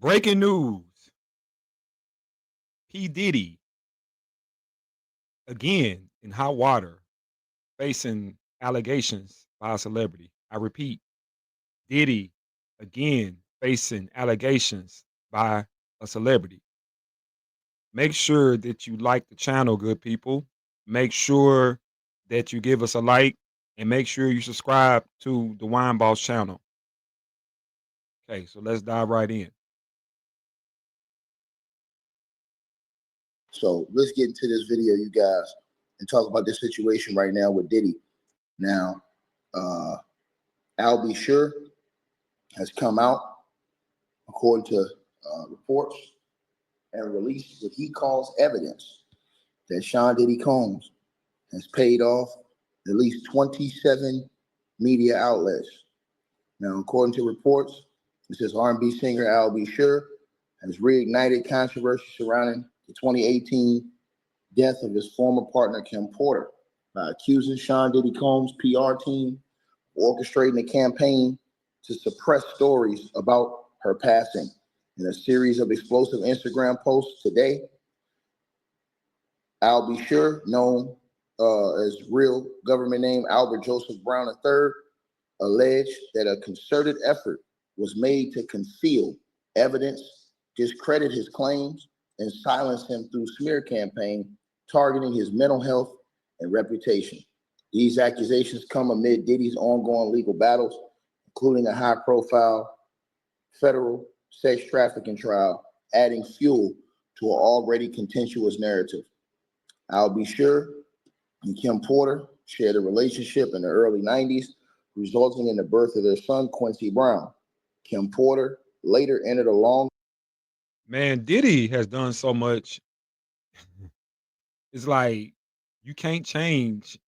Breaking news. P. Diddy again in hot water facing allegations by a celebrity. I repeat, Diddy again facing allegations by a celebrity. Make sure that you like the channel, good people. Make sure that you give us a like and make sure you subscribe to the Wine Boss channel. Okay, so let's dive right in. So let's get into this video, you guys, and talk about this situation right now with Diddy. Now, Al B. Sure has come out, according to reports, and released what he calls evidence that Sean Diddy Combs has paid off at least 27 media outlets. Now, according to reports, it says R&B singer Al B. Sure has reignited controversy surrounding the 2018 death of his former partner Kim Porter by accusing Sean Diddy Combs' PR team of orchestrating a campaign to suppress stories about her passing. In a series of explosive Instagram posts today, Al B. Sure, known as real government name Albert Joseph Brown III, alleged that a concerted effort was made to conceal evidence, discredit his claims, and silence him through smear campaign targeting his mental health and reputation. These accusations come amid Diddy's ongoing legal battles, including a high-profile federal sex trafficking trial, adding fuel to an already contentious narrative. I'll be sure and Kim Porter shared a relationship in the early 90s, resulting in the birth of their son, Quincy Brown. Kim Porter later entered a long. Man, Diddy has done so much. It's like you can't change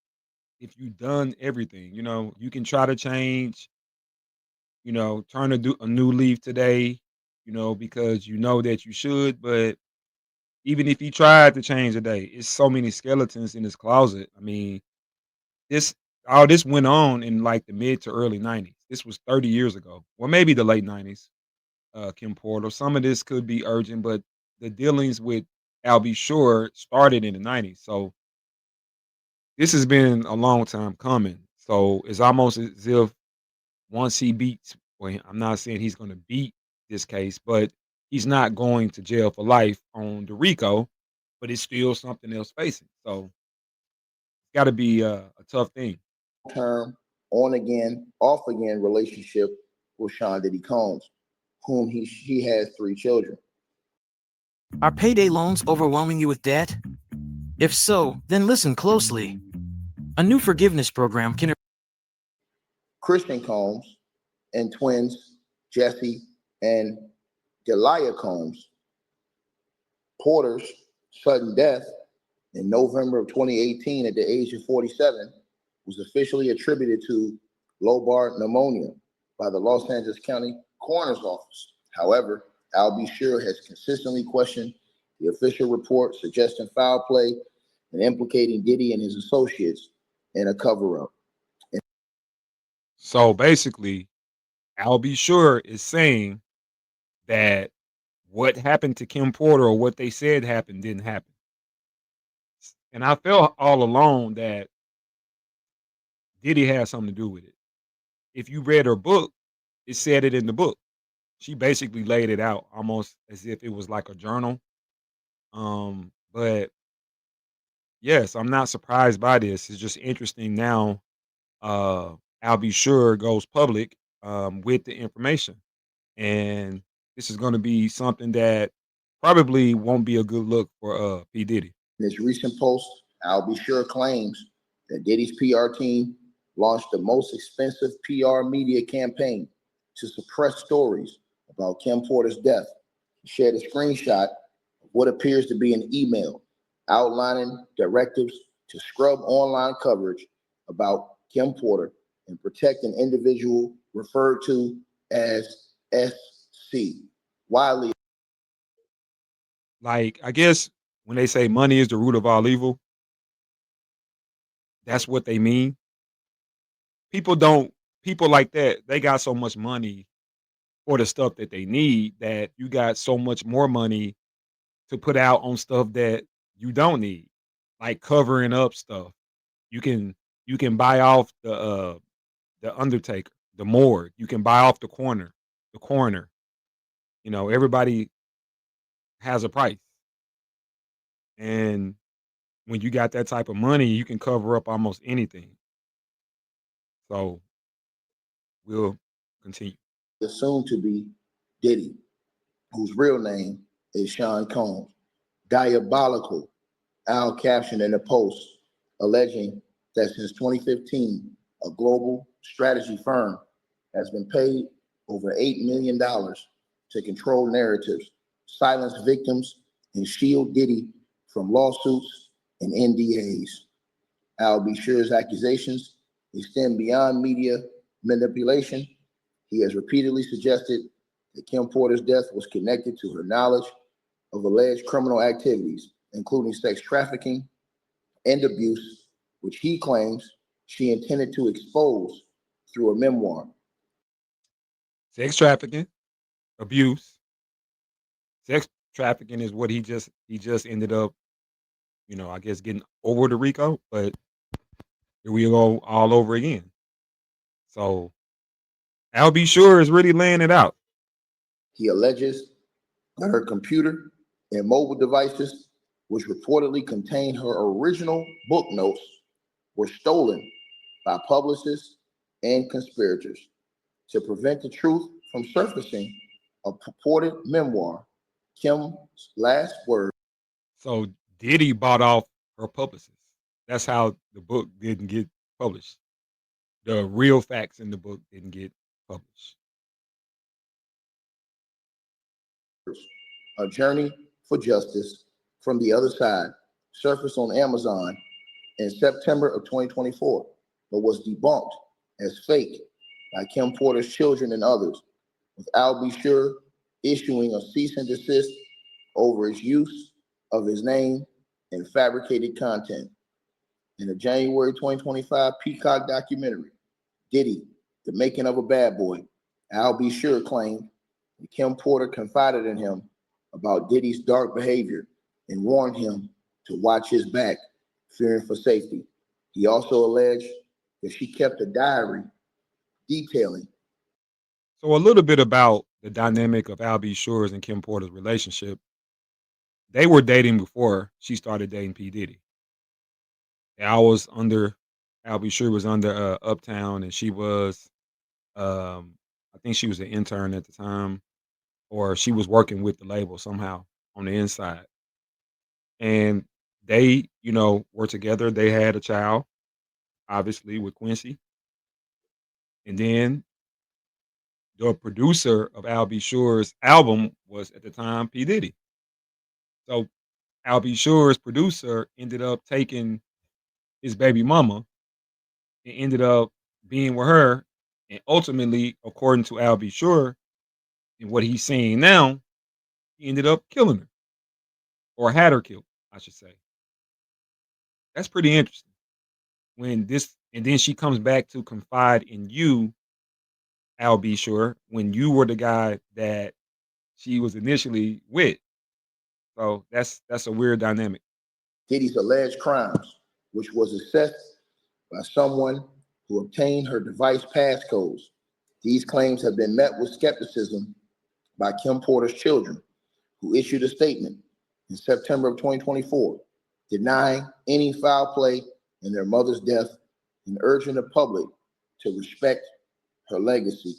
if you've done everything. You can try to change, turn a new leaf today, because you know that you should. But even if he tried to change today, it's so many skeletons in his closet. I mean, this all this went on in like the mid to early 90s. This was 30 years ago. Well, maybe the late 90s, Kim Porter. Some of this could be urgent, but the dealings with Albie Shore started in the 90s. So this has been a long time coming. So it's almost as if once he beats, well, I'm not saying he's going to beat this case, but he's not going to jail for life on the RICO, but it's still something else facing. So it's got to be a tough thing. Term, on again, off again relationship with Sean Diddy Combs, whom he has 3 children. Are payday loans overwhelming you with debt? If so, then listen closely. A new forgiveness program can. Christian Combs and twins Jesse and Delia Combs. Porter's sudden death in November of 2018 at the age of 47 was officially attributed to lobar pneumonia by the Los Angeles County Coroner's Office. However, Al B. Sure has consistently questioned the official report suggesting foul play and implicating Diddy and his associates in a cover-up. So basically, I'll be sure is saying that what happened to Kim Porter or what they said happened didn't happen. And I felt all along that Diddy had something to do with it. If you read her book, it said it in the book. She basically laid it out almost as if it was like a journal. But yes, I'm not surprised by this. It's just interesting now. I'll be sure goes public with the information, and this is going to be something that probably won't be a good look for P Diddy. In his recent post, Al B. Sure claims that Diddy's PR team launched the most expensive PR media campaign to suppress stories about Kim Porter's death. He shared a screenshot of what appears to be an email outlining directives to scrub online coverage about Kim Porter and protect an individual referred to as SC, widely. Like, I guess when they say money is the root of all evil, that's what they mean. People don't, people like that, they got so much money for the stuff that they need, that you got so much more money to put out on stuff that you don't need, like covering up stuff. You can you can buy off the undertaker, the morgue. You can buy off the coroner. Everybody has a price, and when you got that type of money, you can cover up almost anything. So we'll continue. Assumed to be Diddy, whose real name is Sean Combs. Diabolical, Al captioned in a post alleging that since 2015, a global strategy firm has been paid over $8 million to control narratives, silence victims, and shield Diddy from lawsuits and NDAs. Al Bashir's accusations extend beyond media manipulation. He has repeatedly suggested that Kim Porter's death was connected to her knowledge of alleged criminal activities, including sex trafficking and abuse, which he claims she intended to expose through a memoir. Sex trafficking, abuse. Sex trafficking is what he just ended up, I guess getting over to Rico, but here we go all over again. So I'll be sure is really laying it out. He alleges that her computer and mobile devices, which reportedly contained her original book notes, were stolen by publicists and conspirators to prevent the truth from surfacing. A purported memoir, Kim's last word. So Diddy bought off her publicist. That's how the book didn't get published. The real facts in the book didn't get published. A Journey for Justice from the Other Side surfaced on Amazon in September of 2024, but was debunked as fake by Kim Porter's children and others, with Al Bashir issuing a cease and desist over his use of his name in fabricated content. In a January 2025 Peacock documentary, Diddy, The Making of a Bad Boy, Al Bashir claimed that Kim Porter confided in him about Diddy's dark behavior and warned him to watch his back, fearing for safety. He also alleged that she kept a diary detailing. So a little bit about the dynamic of Al B. Sure's and Kim Porter's relationship. They were dating before she started dating P. Diddy. Al was under Al B. Sure was under Uptown, and she was I think she was an intern at the time, or she was working with the label somehow on the inside. And they, were together. They had a child, obviously, with Quincy. And then the producer of Al B. Sure's album was at the time P. Diddy. So Al B. Sure's producer ended up taking his baby mama and ended up being with her. And ultimately, according to Al B. Sure and what he's saying now, he ended up killing her or had her killed, I should say. That's pretty interesting. And then she comes back to confide in you, Al B. Sure, when you were the guy that she was initially with. So that's a weird dynamic. Diddy's alleged crimes, which was assessed by someone who obtained her device passcodes. These claims have been met with skepticism by Kim Porter's children, who issued a statement in September of 2024 denying any foul play in their mother's death and urging the public to respect her legacy.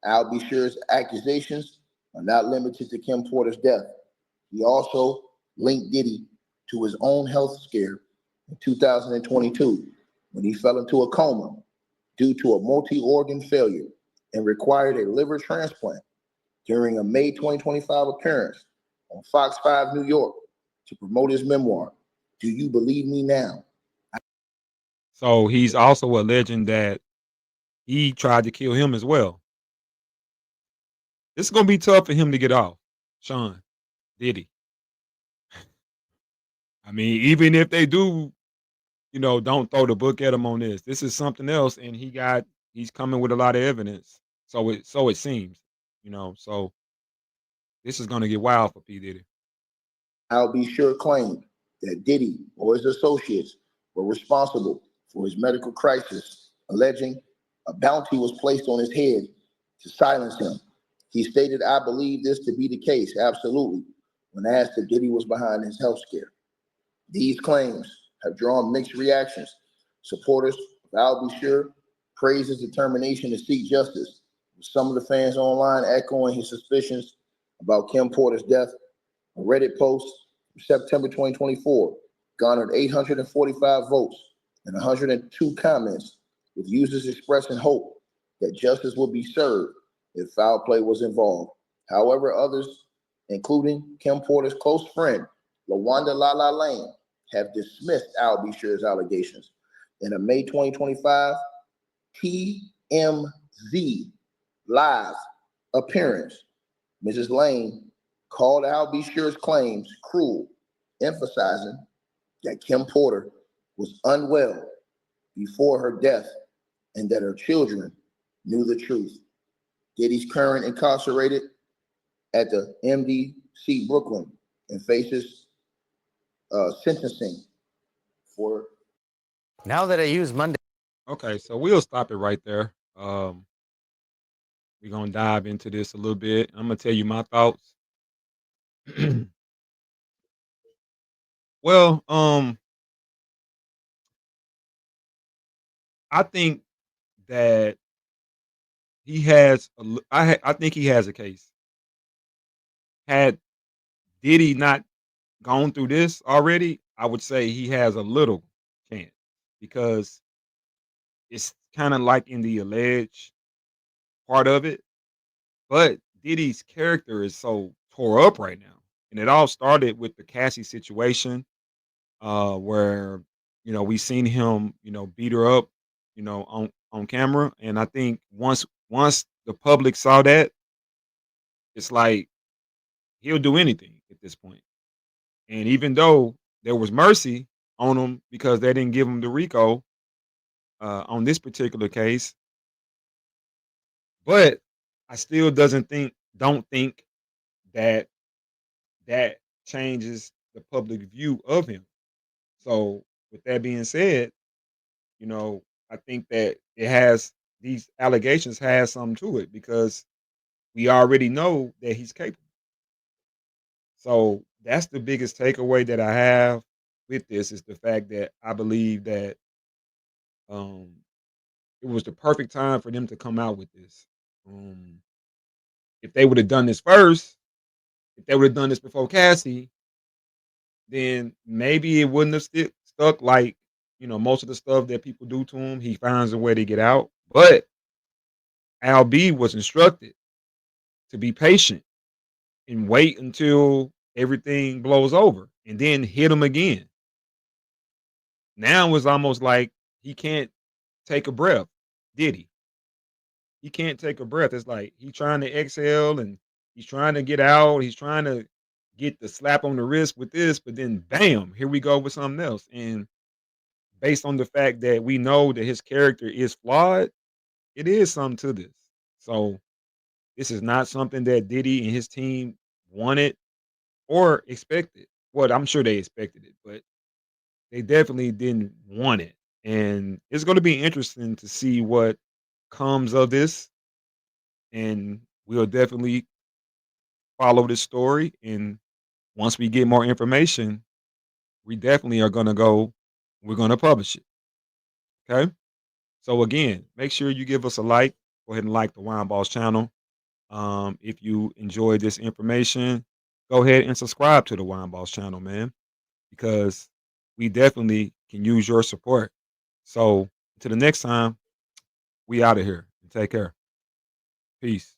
Al Bashir's accusations are not limited to Kim Porter's death. He also linked Diddy to his own health scare in 2022 when he fell into a coma due to a multi-organ failure and required a liver transplant during a May 2025 appearance on Fox 5 New York to promote his memoir, Do You Believe Me Now? So he's also alleging that he tried to kill him as well. It's gonna be tough for him to get off, Sean Diddy. I mean, even if they do, don't throw the book at him on this. This is something else, and he's coming with a lot of evidence. So it seems. So this is gonna get wild for P. Diddy. Al B. Sure claimed that Diddy or his associates were responsible for his medical crisis, alleging a bounty was placed on his head to silence him. He stated, I believe this to be the case, absolutely, when asked if Diddy was behind his health scare. These claims have drawn mixed reactions. Supporters of Al Bashir praise his determination to seek justice, with some of the fans online echoing his suspicions about Kim Porter's death. A Reddit post from September 2024 garnered 845 votes and 102 comments, with users expressing hope that justice would be served if foul play was involved. However, others, including Kim Porter's close friend, LaWanda Lala Lane, have dismissed Al Bashir's allegations. In a May 2025 TMZ live appearance, Mrs. Lane called Al Bashir's claims cruel, emphasizing that Kim Porter was unwell before her death and that her children knew the truth. Diddy's current incarcerated at the MDC Brooklyn and faces sentencing for. Now that I use Monday. Okay, so we'll stop it right there. We're gonna dive into this a little bit. I'm gonna tell you my thoughts. Well, I think that he has I think he has a case. Had Diddy not gone through this already, I would say he has a little chance because it's kind of like in the alleged part of it, but Diddy's character is so tore up right now. And it all started with the Cassie situation, where we seen him, beat her up, on camera. And I think once the public saw that, it's like he'll do anything at this point. And even though there was mercy on him because they didn't give him the RICO on this particular case, but I still doesn't think don't think that that changes the public view of him. So with that being said, you know, I think that it has these allegations has something to it because we already know that he's capable. So that's the biggest takeaway that I have with this is the fact that I believe that um it was the perfect time for them to come out with this. Um if they would have done this first, if they would have done this before Cassie, then maybe it wouldn't have stuck like, most of the stuff that people do to him. He finds a way to get out. But Al B was instructed to be patient and wait until everything blows over and then hit him again. Now it's almost like he can't take a breath. Did he can't take a breath. It's like he's trying to exhale and he's trying to get out. He's trying to get the slap on the wrist with this, but then bam, here we go with something else. And based on the fact that we know that his character is flawed, it is something to this. So this is not something that Diddy and his team wanted or expected. Well, I'm sure they expected it, but they definitely didn't want it. And it's going to be interesting to see what comes of this. And we'll definitely follow this story. And once we get more information, we definitely are going to go, we're going to publish it. Okay. So again, make sure you give us a like. Go ahead and like the Wine Balls channel. If you enjoyed this information, go ahead and subscribe to the Wine Balls channel, man, because we definitely can use your support. So until the next time, we out of here. Take care. Peace.